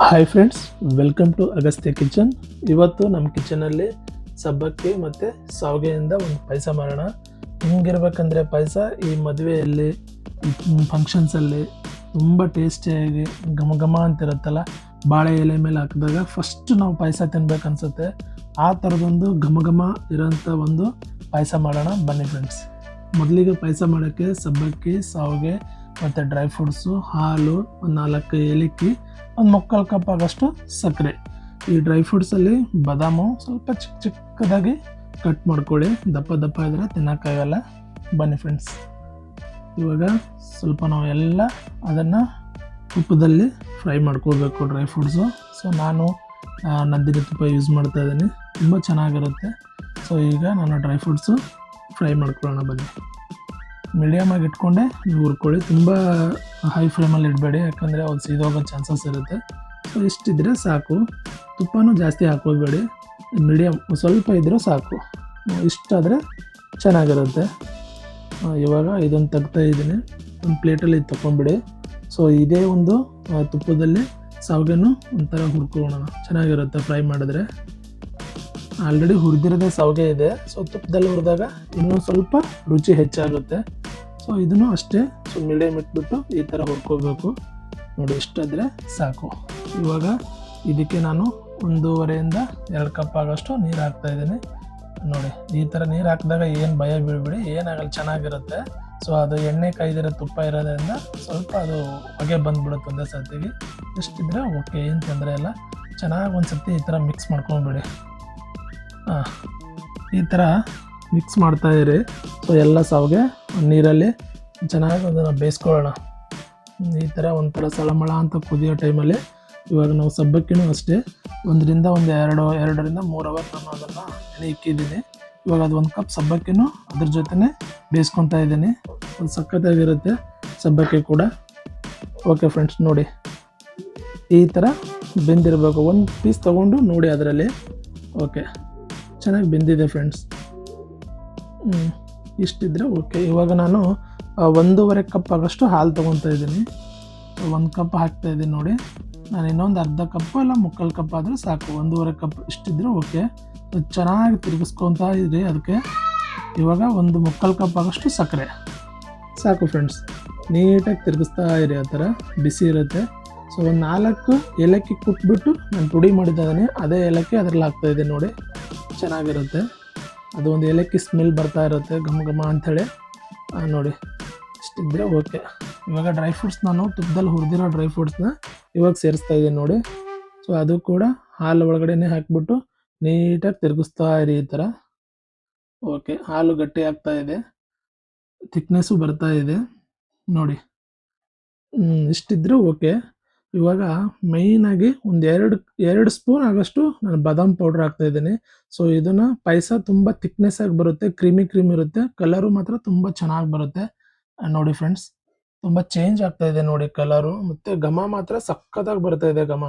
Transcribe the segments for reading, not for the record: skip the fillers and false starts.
Hi friends, welcome to Agastya kitchen. ಇವತ್ತು ನಮ್ಮ ಕಿಚನಲ್ಲಿ ಸಬ್ಬಕ್ಕಿ ಮತ್ತು ಶಾವಿಗೆಯಿಂದ ಒಂದು ಪಾಯಸ ಮಾಡೋಣ. ಹಿಂಗಿರ್ಬೇಕಂದ್ರೆ ಪಾಯಸ ಈ ಮದುವೆಯಲ್ಲಿ, ಫಂಕ್ಷನ್ಸಲ್ಲಿ ತುಂಬ ಟೇಸ್ಟಿಯಾಗಿ ಘಮ ಘಮ ಅಂತಿರುತ್ತಲ್ಲ, ಬಾಳೆ ಎಲೆ ಮೇಲೆ ಹಾಕಿದಾಗ ಫಸ್ಟ್ ನಾವು ಪಾಯಸ ತಿನ್ಬೇಕು ಅನಿಸುತ್ತೆ. ಆ ಥರದೊಂದು ಘಮ ಘಮ ಇರೋಂಥ ಒಂದು ಪಾಯಸ ಮಾಡೋಣ ಬನ್ನಿ ಫ್ರೆಂಡ್ಸ್. ಮೊದಲಿಗೆ ಪಾಯಸ ಮಾಡೋಕ್ಕೆ ಸಬ್ಬಕ್ಕಿ, ಶಾವಿಗೆ ಮತ್ತು ಡ್ರೈ ಫ್ರೂಟ್ಸು, ಹಾಲು, ಒಂದು 4 ಏಲಕ್ಕಿ, ಒಂದು 3/4 ಕಪ್ ಆಗೋಷ್ಟು ಸಕ್ಕರೆ. ಈ ಡ್ರೈ ಫ್ರೂಟ್ಸಲ್ಲಿ ಬಾದಾಮು ಸ್ವಲ್ಪ ಚಿಕ್ಕದಾಗಿ ಕಟ್ ಮಾಡ್ಕೊಳ್ಳಿ, ದಪ್ಪ ದಪ್ಪ ಇದ್ದರೆ ತಿನ್ನೋಕ್ಕಾಗಲ್ಲ. ಬನ್ನಿ ಫ್ರೆಂಡ್ಸ್, ಇವಾಗ ಸ್ವಲ್ಪ ನಾವು ಎಲ್ಲ ಅದನ್ನು ತುಪ್ಪದಲ್ಲಿ ಫ್ರೈ ಮಾಡ್ಕೋಬೇಕು ಡ್ರೈ ಫ್ರೂಟ್ಸು. ಸೊ ನಾನು ನಂದಿನಿ ತುಪ್ಪ ಯೂಸ್ ಮಾಡ್ತಾಯಿದ್ದೀನಿ, ತುಂಬ ಚೆನ್ನಾಗಿರುತ್ತೆ. ಸೊ ಈಗ ನಾನು ಡ್ರೈ ಫ್ರೂಟ್ಸು ಫ್ರೈ ಮಾಡ್ಕೊಳ್ಳೋಣ ಬನ್ನಿ. ಮೀಡಿಯಮಾಗಿ ಇಟ್ಕೊಂಡೆ ನೀವು ಹುರ್ಕೊಳ್ಳಿ, ತುಂಬ ಹೈ ಫ್ಲೇಮಲ್ಲಿ ಇಡಬೇಡಿ, ಯಾಕಂದರೆ ಅದು ಸೀದೋಗೋ ಚಾನ್ಸಸ್ ಇರುತ್ತೆ. ಸೊ ಇಷ್ಟಿದ್ರೆ ಸಾಕು, ತುಪ್ಪನೂ ಜಾಸ್ತಿ ಹಾಕೋಬೇಡಿ, ಮೀಡಿಯಮ್ ಸ್ವಲ್ಪ ಇದ್ದರೂ ಸಾಕು, ಇಷ್ಟಾದರೆ ಚೆನ್ನಾಗಿರುತ್ತೆ. ಇವಾಗ ಇದನ್ನು ತೆಗ್ತಾ ಇದ್ದೀನಿ, ಒಂದು ಪ್ಲೇಟಲ್ಲಿ ತೊಗೊಂಡ್ಬಿಡಿ. ಸೊ ಇದೇ ಒಂದು ತುಪ್ಪದಲ್ಲಿ ಶಾವಿಗೆನೂ ಒಂಥರ ಹುರ್ಕೊಳ್ಳೋಣ, ಚೆನ್ನಾಗಿರುತ್ತೆ ಫ್ರೈ ಮಾಡಿದ್ರೆ. ಆಲ್ರೆಡಿ ಹುರಿದಿರೋದೇ ಶಾವಿಗೆ ಇದೆ, ಸೊ ತುಪ್ಪದಲ್ಲಿ ಹುರಿದಾಗ ಇನ್ನೂ ಸ್ವಲ್ಪ ರುಚಿ ಹೆಚ್ಚಾಗುತ್ತೆ. ಸೊ ಇದನ್ನು ಅಷ್ಟೇ, ಸೊ ಮೀಡಿಯಮ್ ಇಟ್ಬಿಟ್ಟು ಈ ಥರ ಹುರ್ಕೋಬೇಕು ನೋಡಿ, ಇಷ್ಟಾದರೆ ಸಾಕು. ಇವಾಗ ಇದಕ್ಕೆ ನಾನು 1.5 2 ಕಪ್ ಆಗೋಷ್ಟು ನೀರು ಹಾಕ್ತಾಯಿದ್ದೀನಿ ನೋಡಿ. ಈ ಥರ ನೀರು ಹಾಕಿದಾಗ ಏನು ಭಯ ಬೀಳ್ಬೇಡಿ, ಏನಾಗಲ್ಲ, ಚೆನ್ನಾಗಿರುತ್ತೆ. ಸೊ ಅದು ಎಣ್ಣೆ ಕಾಯ್ದಿರೋ ತುಪ್ಪ ಇರೋದ್ರಿಂದ ಸ್ವಲ್ಪ ಅದು ಹೊಗೆ ಬಂದುಬಿಡುತ್ತೆ ಒಂದೇ ಸರ್ತಿಗೆ. ಎಷ್ಟಿದ್ರೆ ಓಕೆ, ಏನು ತೊಂದರೆ ಇಲ್ಲ. ಚೆನ್ನಾಗಿ ಒಂದು ಸರ್ತಿ ಈ ಥರ ಮಿಕ್ಸ್ ಮಾಡ್ಕೊಂಬಿಡಿ. ಈ ಥರ ಮಿಕ್ಸ್ ಮಾಡ್ತಾಯಿರಿ. ಸೊ ಎಲ್ಲ ಶಾವಿಗೆ ನೀರಲ್ಲಿ ಚೆನ್ನಾಗಿ ಅದನ್ನು ಬೇಯಿಸ್ಕೊಳ್ಳೋಣ. ಈ ಥರ ಒಂಥರ ಸಳಮಳ ಅಂತ ಕುದಿಯೋ ಟೈಮಲ್ಲಿ ಇವಾಗ ನಾವು ಸಬ್ಬಕ್ಕಿನೂ ಅಷ್ಟೇ 1 ರಿಂದ 2 ಅವರ್ ನಾನು ಅದನ್ನು ಎಣ್ಣೆ ಇಕ್ಕಿದ್ದೀನಿ. ಇವಾಗ ಅದು 1 ಕಪ್ ಸಬ್ಬಕ್ಕಿನೂ ಅದ್ರ ಜೊತೆನೇ ಬೇಯಿಸ್ಕೊತಾ ಇದ್ದೀನಿ. ಒಂದು ಸಖತ್ತಾಗಿರುತ್ತೆ ಸಬ್ಬಕ್ಕಿ ಕೂಡ. ಓಕೆ ಫ್ರೆಂಡ್ಸ್, ನೋಡಿ ಈ ಥರ ಬೆಂದಿರಬೇಕು. ಒಂದು ಪೀಸ್ ತೊಗೊಂಡು ನೋಡಿ ಅದರಲ್ಲಿ. ಓಕೆ, ಚೆನ್ನಾಗಿ ಬೆಂದಿದೆ ಫ್ರೆಂಡ್ಸ್. ಇಷ್ಟಿದ್ರೆ ಓಕೆ. ಇವಾಗ ನಾನು 1.5 ಕಪ್ ಆಗೋಷ್ಟು ಹಾಲು ತೊಗೊತಾ ಇದ್ದೀನಿ. 1 ಕಪ್ ಹಾಕ್ತಾಯಿದ್ದೀನಿ ನೋಡಿ. ನಾನು ಇನ್ನೊಂದು ಅರ್ಧ ಕಪ್ಪು ಇಲ್ಲ 3/4 ಕಪ್ ಆದರೆ ಸಾಕು, 1.5 ಕಪ್ ಇಷ್ಟಿದ್ರೆ ಓಕೆ. ಚೆನ್ನಾಗಿ ತಿರುಗಿಸ್ಕೊತಾ ಇದ್ರಿ ಅದಕ್ಕೆ. ಇವಾಗ 1/3 ಕಪ್ ಆಗೋಷ್ಟು ಸಕ್ಕರೆ ಸಾಕು ಫ್ರೆಂಡ್ಸ್. ನೀಟಾಗಿ ತಿರುಗಿಸ್ತಾ ಇರಿ, ಆ ಥರ ಬಿಸಿ ಇರುತ್ತೆ. ಸೊ ಒಂದು 4 ಏಲಕ್ಕಿ ಕುಟ್ಬಿಟ್ಟು ನಾನು ಪುಡಿ ಮಾಡಿದ್ದಾನೆ, ಅದೇ ಏಲಕ್ಕಿ ಅದರಲ್ಲಿ ಹಾಕ್ತಾಯಿದ್ದೀನಿ ನೋಡಿ, ಚೆನ್ನಾಗಿರುತ್ತೆ. ಅದು ಒಂದು ಏಲಕ್ಕಿ ಸ್ಮೆಲ್ ಬರ್ತಾ ಇರುತ್ತೆ, ಘಮ ಘಮ ಅಂಥೇಳಿ ನೋಡಿ. ಇಷ್ಟಿದ್ರೆ ಓಕೆ. ಇವಾಗ ಡ್ರೈ ಫ್ರೂಟ್ಸ್, ನಾನು ತುಪ್ಪದಲ್ಲಿ ಹುರಿದಿರೋ ಡ್ರೈ ಫ್ರೂಟ್ಸ್ನ ಇವಾಗ ಸೇರಿಸ್ತಾ ಇದ್ದೀನಿ ನೋಡಿ. ಸೊ ಅದು ಕೂಡ ಹಾಲು ಒಳಗಡೆನೇ ಹಾಕಿಬಿಟ್ಟು ನೀಟಾಗಿ ತಿರುಗಿಸ್ತಾ ಇರಿ ಈ ಥರ. ಓಕೆ, ಹಾಲು ಗಟ್ಟಿ ಆಗ್ತಾ ಇದೆ, ಥಿಕ್ನೆಸ್ಸು ಬರ್ತಾ ಇದೆ ನೋಡಿ. ಇಷ್ಟಿದ್ರೆ ಓಕೆ. ಇವಾಗ ಮೈನಾಗಿ ಒಂದು 2 ಸ್ಪೂನ್ ಆಗೋಷ್ಟು ನಾನು ಬಾದಾಮ್ ಪೌಡ್ರ್ ಹಾಕ್ತಾಯಿದ್ದೀನಿ. ಸೊ ಇದನ್ನು ಪಾಯಸ ತುಂಬ ಥಿಕ್ನೆಸ್ ಆಗಿ ಬರುತ್ತೆ, ಕ್ರೀಮಿ ಇರುತ್ತೆ, ಕಲರು ಮಾತ್ರ ತುಂಬ ಚೆನ್ನಾಗಿ ಬರುತ್ತೆ ನೋಡಿ ಫ್ರೆಂಡ್ಸ್. ತುಂಬ ಚೇಂಜ್ ಆಗ್ತಾಯಿದೆ ನೋಡಿ ಕಲರು, ಮತ್ತು ಘಮ ಮಾತ್ರ ಸಖತ್ತಾಗಿ ಬರ್ತಾ ಇದೆ ಘಮ.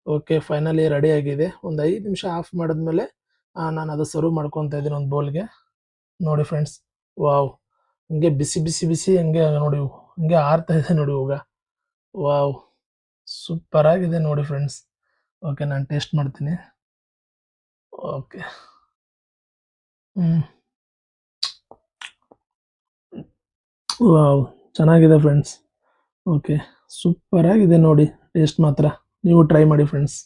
ಓಕೆ, ಫೈನಲಿ ರೆಡಿ ಆಗಿದೆ. ಒಂದು 5 ನಿಮಿಷ ಆಫ್ ಮಾಡಿದ್ಮೇಲೆ ನಾನು ಅದು ಸರ್ವ್ ಮಾಡ್ಕೊತಾ ಇದ್ದೀನಿ ಒಂದು ಬೌಲ್ಗೆ ನೋಡಿ ಫ್ರೆಂಡ್ಸ್. ವಾವ್, ಹಿಂಗೆ ಬಿಸಿ ಬಿಸಿ ಬಿಸಿ ಹಂಗೆ ನೋಡಿ, ಹಿಂಗೆ ಆರ್ತಾ ಇದೆ ನೋಡಿ ಇವಾಗ. ವಾವ್, ಸೂಪರಾಗಿದೆ ನೋಡಿ ಫ್ರೆಂಡ್ಸ್. ಓಕೆ, ನಾನು ಟೇಸ್ಟ್ ಮಾಡ್ತೀನಿ. ಓಕೆ, ವಾವ್, ಚೆನ್ನಾಗಿದೆ ಫ್ರೆಂಡ್ಸ್. ಓಕೆ, ಸೂಪರಾಗಿದೆ ನೋಡಿ ಟೇಸ್ಟ್ ಮಾತ್ರ. ನೀವು ಟ್ರೈ ಮಾಡಿ ಫ್ರೆಂಡ್ಸ್.